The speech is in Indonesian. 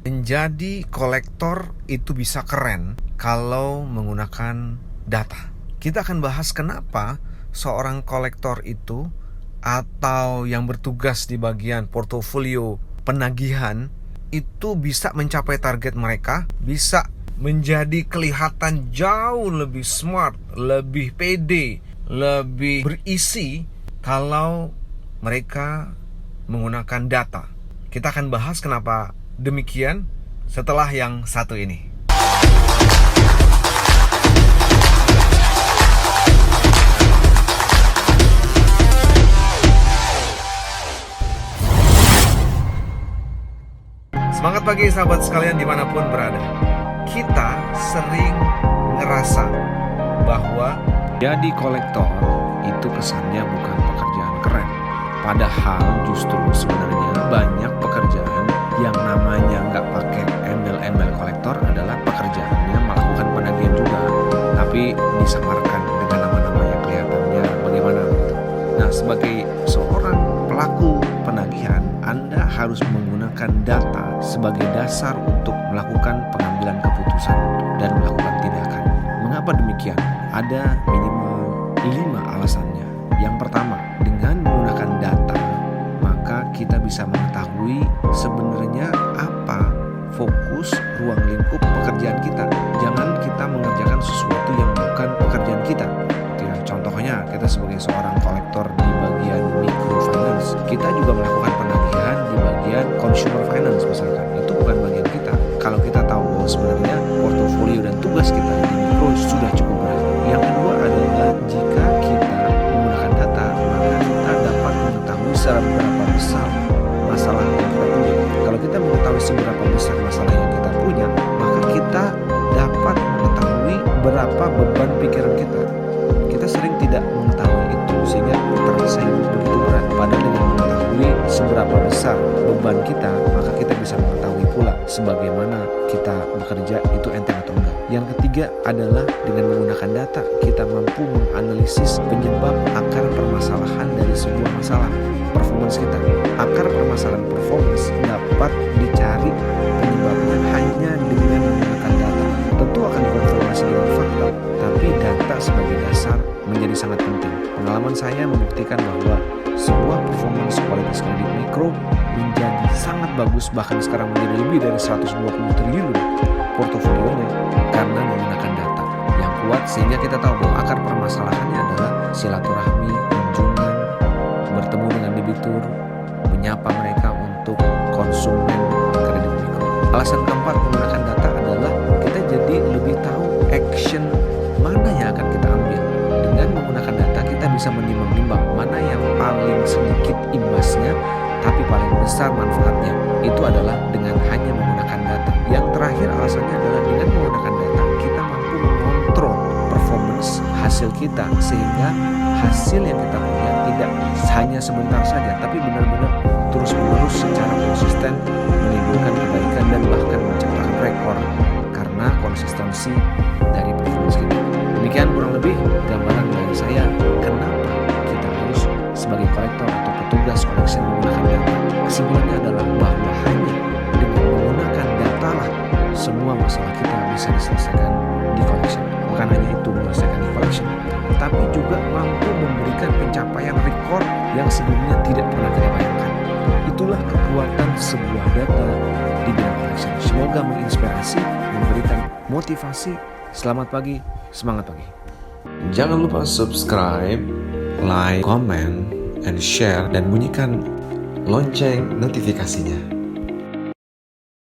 Menjadi kolektor itu bisa keren kalau menggunakan data. Kita akan bahas kenapa seorang kolektor itu atau yang bertugas di bagian portofolio penagihan itu bisa mencapai target mereka, bisa menjadi kelihatan jauh lebih smart, lebih pede, lebih berisi kalau mereka menggunakan data. Kita akan bahas kenapa demikian setelah yang satu ini. Semangat pagi sahabat sekalian dimanapun berada. Kita sering ngerasa bahwa jadi kolektor itu kesannya bukan pekerjaan keren. Padahal justru sebenarnya banyak pekerjaan yang namanya nggak pakai embel-embel kolektor adalah pekerjaannya melakukan penagihan juga, tapi disamarkan dengan nama-nama yang kelihatannya bagaimana gitu. Nah, sebagai seorang pelaku penagihan, Anda harus menggunakan data sebagai dasar untuk melakukan pengambilan keputusan dan melakukan tindakan. Mengapa demikian? Ada minimal 5 alasannya. Yang pertama, dengan menggunakan data, maka kita bisa mengetahui sebenarnya apa fokus ruang lingkup pekerjaan kita. Jangan kita mengerjakan sesuatu yang bukan pekerjaan kita. Ya, contohnya kita sebagai seorang kolektor di bagian microfinance, kita juga melakukan penagihan di bagian consumer finance misalkan. Itu bukan bagian kita. Kalau kita tahu bahwa sebenarnya portofolio dan tugas kita di mikro sudah cukup berat. Yang kedua adalah jika kita menggunakan data, maka kita dapat mengetahui seberapa besar masalah yang kita punya. Kalau kita mengetahui seberapa besar masalah yang kita punya, maka kita dapat mengetahui berapa beban pikiran kita. Kita sering tidak mengetahui itu sehingga terasa begitu berat. Padahal dengan mengetahui seberapa besar beban kita, maka kita bisa mengetahui pula sebagaimana kita bekerja itu enteng atau enggak. Yang ketiga adalah dengan menggunakan data, kita mampu menganalisis penyebab akar permasalahan dari sebuah masalah performance kita. Akar permasalahan performance dapat dicari penyebabnya hanya dengan menggunakan data. Tentu akan dikonfirmasi dengan fakta, tapi data sebagai dasar menjadi sangat penting. Pengalaman saya membuktikan bahwa sebuah performance kualitas kredit mikro menjadi sangat bagus, bahkan sekarang menjadi lebih dari 120 triliun portofolionya karena menggunakan data yang kuat, sehingga kita tahu bahwa akar permasalahannya adalah silaturahmi, kunjungan, bertemu dengan debitur, menyapa mereka untuk konsumen kredit mikro. Alasan keempat menggunakan data adalah kita jadi lebih tahu action mana yang akan kita ambil. Dengan menggunakan data kita bisa menimbang-nimbang mana yang paling sedikit imbasnya tapi paling besar manfaatnya. Itu adalah dengan hanya menggunakan data. Yang terakhir alasannya adalah dengan menggunakan data kita mampu mengontrol performance hasil kita, sehingga hasil yang kita punya tidak hanya sebentar saja tapi benar-benar terus-menerus secara konsisten menimbulkan kebaikan dan bahkan menciptakan rekor karena konsistensi dari performance kita. Demikian kurang lebih gambaran dari saya kenapa kita harus sebagai kolektor atau petugas koleksi menggunakan data. Kesimpulannya adalah bahwa hanya dengan menggunakan data lah semua masalah kita bisa diselesaikan di collection. Bukan hanya itu menyelesaikan di collection, tapi juga mampu memberikan pencapaian rekor yang sebelumnya tidak pernah kita bayangkan. Itulah kekuatan sebuah data di bidang collection. Semoga menginspirasi, memberikan motivasi. Selamat pagi, semangat pagi. Jangan lupa subscribe, like, comment, and share, dan bunyikan lonceng notifikasinya.